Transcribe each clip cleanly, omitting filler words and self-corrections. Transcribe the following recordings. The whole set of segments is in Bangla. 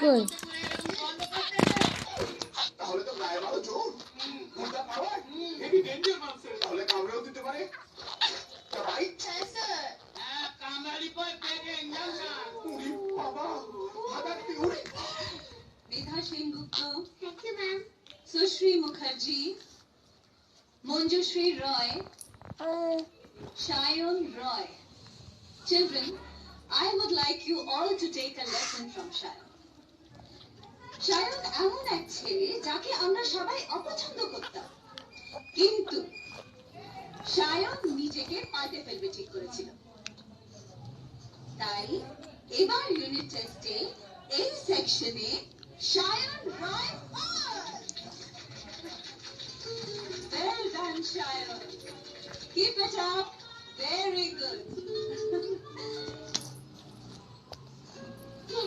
কই তাহলে তো গায়ে ভালো জোর মুদ্রা পাওয়া হেভি ডেঞ্জার মানছে তাহলে কামড়েও দিতে পারে রাইট কামড়ালি পয় পেটে ইঞ্জেকশন উরি বাবা ভাগাতে উরি Medha Sengupta, thank you ma'am, Sushri Mukherjee, Manjushree Roy, Shayon Roy. Children, I would like you all to take a lesson from Shayon. Shayon এমন এক ছেলে যাকে আমরা সবাই অপছন্দ করতাম, কিন্তু Shayon নিজেকে পাল্টে ফেলবে ঠিক করেছিল। তাই এবার ইউনিট টেস্টে এই সেকশনে Shayon Roy first. Well done, Shayon. Keep it up. Very good.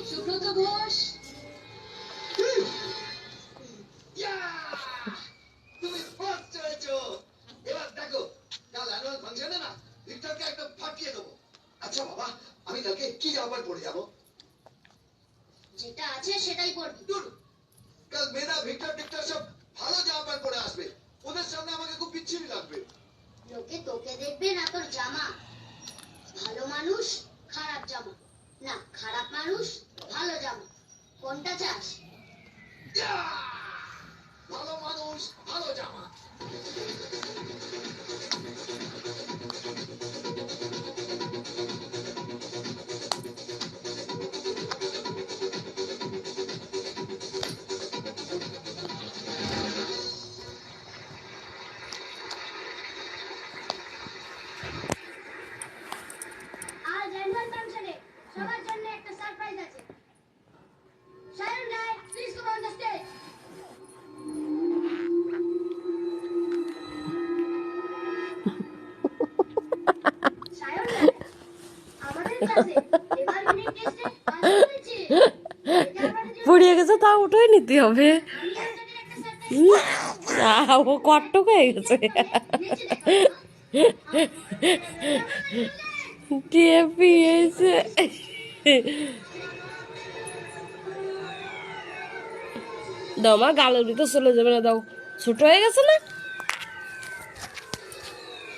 Subrata Ghosh, তুমি ফার্স্ট হয়েছো এবার দেখো কাল অ্যানুয়াল ফাংশনে না ভিক্টরকে একদম ফাটিয়ে দেবো আচ্ছা বাবা আমি কালকে কি জামা পরে যাবো যেটা আছে সেটাই করবি। দূর কাল মেধা ভিক্টর টিক্টর সব ভালো জামা পরে আসবে ওদের সামনে আমাকে খুব বিচ্ছিরি লাগবে লোকে তোকে দেখবে না তোর জামা। ভালো মানুষ খারাপ জামা, না খারাপ মানুষ ভালো জামা, কোনটা চাস? ভালো মানুষ ভালো জামা আজ অ্যানুয়াল ফাংশনে সবার জন্য একটা সারপ্রাইজ আছে। Shayon Roy, please come on the stage. Shayon Roy, আমাদের ক্লাসে এবার ইউনিট টেস্টে পাস করেছে। পুড়িয়ে গেছে তা উঠোই নিতে হবে আমি আজ তোদের একটা সারপ্রাইজ ও কট্টক হয়ে গেছে টিএপি এসে দাও মা গালের ভিতর চলে যাবে না দাও ছোট হয়ে গেছে না